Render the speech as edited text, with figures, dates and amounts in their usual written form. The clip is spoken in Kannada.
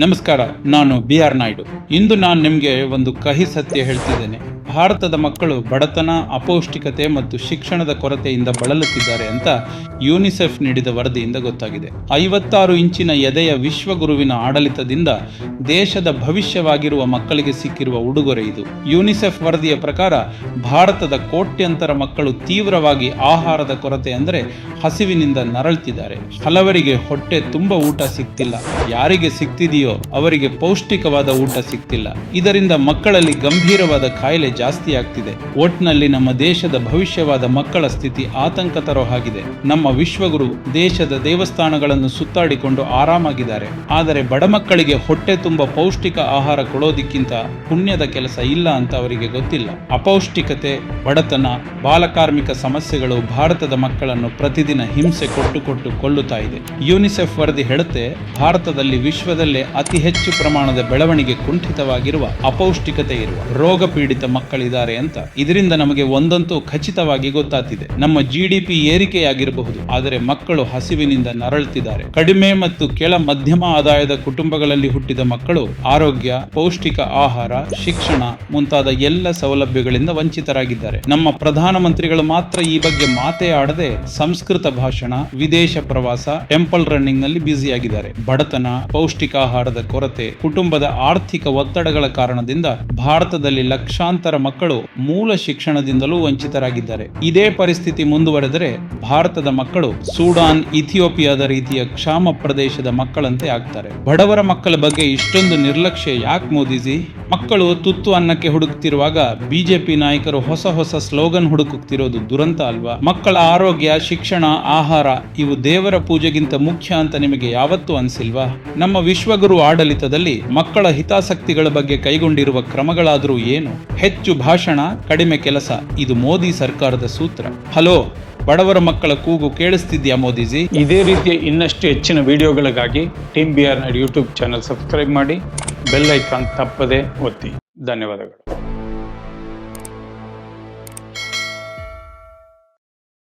ನಮಸ್ಕಾರ, ನಾನು BR ನಾಯ್ಡು. ಇಂದು ನಾನು ನಿಮಗೆ ಒಂದು ಕಹಿ ಸತ್ಯ ಹೇಳ್ತಿದ್ದೇನೆ. ಭಾರತದ ಮಕ್ಕಳು ಬಡತನ, ಅಪೌಷ್ಟಿಕತೆ ಮತ್ತು ಶಿಕ್ಷಣದ ಕೊರತೆಯಿಂದ ಬಳಲುತ್ತಿದ್ದಾರೆ ಅಂತ ಯುನಿಸೆಫ್ ನೀಡಿದ ವರದಿಯಿಂದ ಗೊತ್ತಾಗಿದೆ. 56 ಇಂಚಿನ ಎದೆಯ ವಿಶ್ವಗುರುವಿನ ಆಡಳಿತದಿಂದ ದೇಶದ ಭವಿಷ್ಯವಾಗಿರುವ ಮಕ್ಕಳಿಗೆ ಸಿಕ್ಕಿರುವ ಉಡುಗೊರೆ ಇದು. ಯುನಿಸೆಫ್ ವರದಿಯ ಪ್ರಕಾರ ಭಾರತದ ಕೋಟ್ಯಂತರ ಮಕ್ಕಳು ತೀವ್ರವಾಗಿ ಆಹಾರದ ಕೊರತೆ ಅಂದರೆ ಹಸಿವಿನಿಂದ ನರಳುತ್ತಿದ್ದಾರೆ. ಹಲವರಿಗೆ ಹೊಟ್ಟೆ ತುಂಬ ಊಟ ಸಿಗ್ತಿಲ್ಲ. ಯಾರಿಗೆ ಸಿಗ್ತಿದೆಯೋ ಅವರಿಗೆ ಪೌಷ್ಟಿಕವಾದ ಊಟ ಸಿಗ್ತಿಲ್ಲ. ಇದರಿಂದ ಮಕ್ಕಳಲ್ಲಿ ಗಂಭೀರವಾದ ಕಾಯಿಲೆ ಜಾಸ್ತಿ ಆಗ್ತಿದೆ. ಒಟ್ನಲ್ಲಿ ನಮ್ಮ ದೇಶದ ಭವಿಷ್ಯವಾದ ಮಕ್ಕಳ ಸ್ಥಿತಿ ಆತಂಕ ತರೋ ಹಾಗಿದೆ. ನಮ್ಮ ವಿಶ್ವಗುರು ದೇಶದ ದೇವಸ್ಥಾನಗಳನ್ನು ಸುತ್ತಾಡಿಕೊಂಡು ಆರಾಮಾಗಿದ್ದಾರೆ. ಆದರೆ ಬಡ ಮಕ್ಕಳಿಗೆ ಹೊಟ್ಟೆ ತುಂಬ ಪೌಷ್ಟಿಕ ಆಹಾರ ಕೊಡೋದಕ್ಕಿಂತ ಪುಣ್ಯದ ಕೆಲಸ ಇಲ್ಲ ಅಂತ ಅವರಿಗೆ ಗೊತ್ತಿಲ್ಲ. ಅಪೌಷ್ಟಿಕತೆ, ಬಡತನ, ಬಾಲಕಾರ್ಮಿಕ ಸಮಸ್ಯೆಗಳು ಭಾರತದ ಮಕ್ಕಳನ್ನು ಪ್ರತಿದಿನ ಹಿಂಸೆ ಕೊಟ್ಟು ಕೊಲ್ಲುತ್ತಾ ಇದೆ. ಯುನಿಸೆಫ್ ವರದಿ ಹೇಳುತ್ತೆ, ಭಾರತದಲ್ಲಿ ವಿಶ್ವದಲ್ಲೇ ಅತಿ ಹೆಚ್ಚು ಪ್ರಮಾಣದ ಬೆಳವಣಿಗೆ ಕುಂಠಿತವಾಗಿರುವ, ಅಪೌಷ್ಟಿಕತೆ ಇರುವ, ರೋಗ ಪೀಡಿತ ಮಕ್ಕಳಿದ್ದಾರೆ ಅಂತ. ಇದರಿಂದ ನಮಗೆ ಒಂದಂತೂ ಖಚಿತವಾಗಿ ಗೊತ್ತಾಗ್ತಿದೆ, ನಮ್ಮ GDP ಏರಿಕೆಯಾಗಿರಬಹುದು, ಆದರೆ ಮಕ್ಕಳು ಹಸಿವಿನಿಂದ ನರಳುತ್ತಿದ್ದಾರೆ. ಕಡಿಮೆ ಮತ್ತು ಕೆಳ ಮಧ್ಯಮ ಆದಾಯದ ಕುಟುಂಬಗಳಲ್ಲಿ ಹುಟ್ಟಿದ ಮಕ್ಕಳು ಆರೋಗ್ಯ, ಪೌಷ್ಟಿಕ ಆಹಾರ, ಶಿಕ್ಷಣ ಮುಂತಾದ ಎಲ್ಲ ಸೌಲಭ್ಯಗಳಿಂದ ವಂಚಿತರಾಗಿದ್ದಾರೆ. ನಮ್ಮ ಪ್ರಧಾನಮಂತ್ರಿಗಳು ಮಾತ್ರ ಈ ಬಗ್ಗೆ ಮಾತೇ ಆಡದೆ ಸಂಸ್ಕೃತ ಭಾಷಣ, ವಿದೇಶ ಪ್ರವಾಸ, ಟೆಂಪಲ್ ರನ್ನಿಂಗ್ ನಲ್ಲಿ ಬ್ಯುಸಿಯಾಗಿದ್ದಾರೆ. ಬಡತನ, ಪೌಷ್ಟಿಕಾಹಾರದ ಕೊರತೆ, ಕುಟುಂಬದ ಆರ್ಥಿಕ ಒತ್ತಡಗಳ ಕಾರಣದಿಂದ ಭಾರತದಲ್ಲಿ ಲಕ್ಷಾಂತರ ಮಕ್ಕಳು ಮೂಲ ಶಿಕ್ಷಣದಿಂದಲೂ ವಂಚಿತರಾಗಿದ್ದಾರೆ. ಇದೇ ಪರಿಸ್ಥಿತಿ ಮುಂದುವರೆದರೆ ಭಾರತದ ಮಕ್ಕಳು ಸೂಡಾನ್, ಇಥಿಯೋಪಿಯಾದ ರೀತಿಯ ಕ್ಷಾಮ ಪ್ರದೇಶದ ಮಕ್ಕಳಂತೆ ಆಗ್ತಾರೆ. ಬಡವರ ಮಕ್ಕಳ ಬಗ್ಗೆ ಇಷ್ಟೊಂದು ನಿರ್ಲಕ್ಷ್ಯ ಯಾಕೆ ಮೋದಿಜಿ? ಮಕ್ಕಳು ತುತ್ತು ಅನ್ನಕ್ಕೆ ಹುಡುಕ್ತಿರುವಾಗ ಬಿಜೆಪಿ ನಾಯಕರು ಹೊಸ ಸ್ಲೋಗನ್ ಹುಡುಕುತ್ತಿರೋದು ದುರಂತ ಅಲ್ವಾ? ಮಕ್ಕಳ ಆರೋಗ್ಯ, ಶಿಕ್ಷಣ, ಆಹಾರ ಇವು ದೇವರ ಪೂಜೆಗಿಂತ ಮುಖ್ಯ ಅಂತ ನಿಮಗೆ ಯಾವತ್ತೂ ಅನ್ಸಿಲ್ವಾ? ನಮ್ಮ ವಿಶ್ವಗುರು ಆಡಳಿತದಲ್ಲಿ ಮಕ್ಕಳ ಹಿತಾಸಕ್ತಿಗಳ ಬಗ್ಗೆ ಕೈಗೊಂಡಿರುವ ಕ್ರಮಗಳಾದರೂ ಏನು? ಹೆಚ್ಚು ಭಾಷಣ, ಕಡಿಮೆ ಕೆಲಸ, ಇದು ಮೋದಿ ಸರ್ಕಾರದ ಸೂತ್ರ. ಹಲೋ, ಬಡವರ ಮಕ್ಕಳ ಕೂಗು ಕೇಳಿಸ್ತಿದ್ಯಾ ಮೋದಿಜಿ? ಇದೇ ರೀತಿಯ ಇನ್ನಷ್ಟು ಹೆಚ್ಚಿನ ವಿಡಿಯೋಗಳಿಗಾಗಿ team BR Naidu YouTube channel subscribe ಮಾಡಿ, ಬೆಲ್ ಐಕಾನ್ ತಪ್ಪದೆ ಒತ್ತಿ. ಧನ್ಯವಾದಗಳು.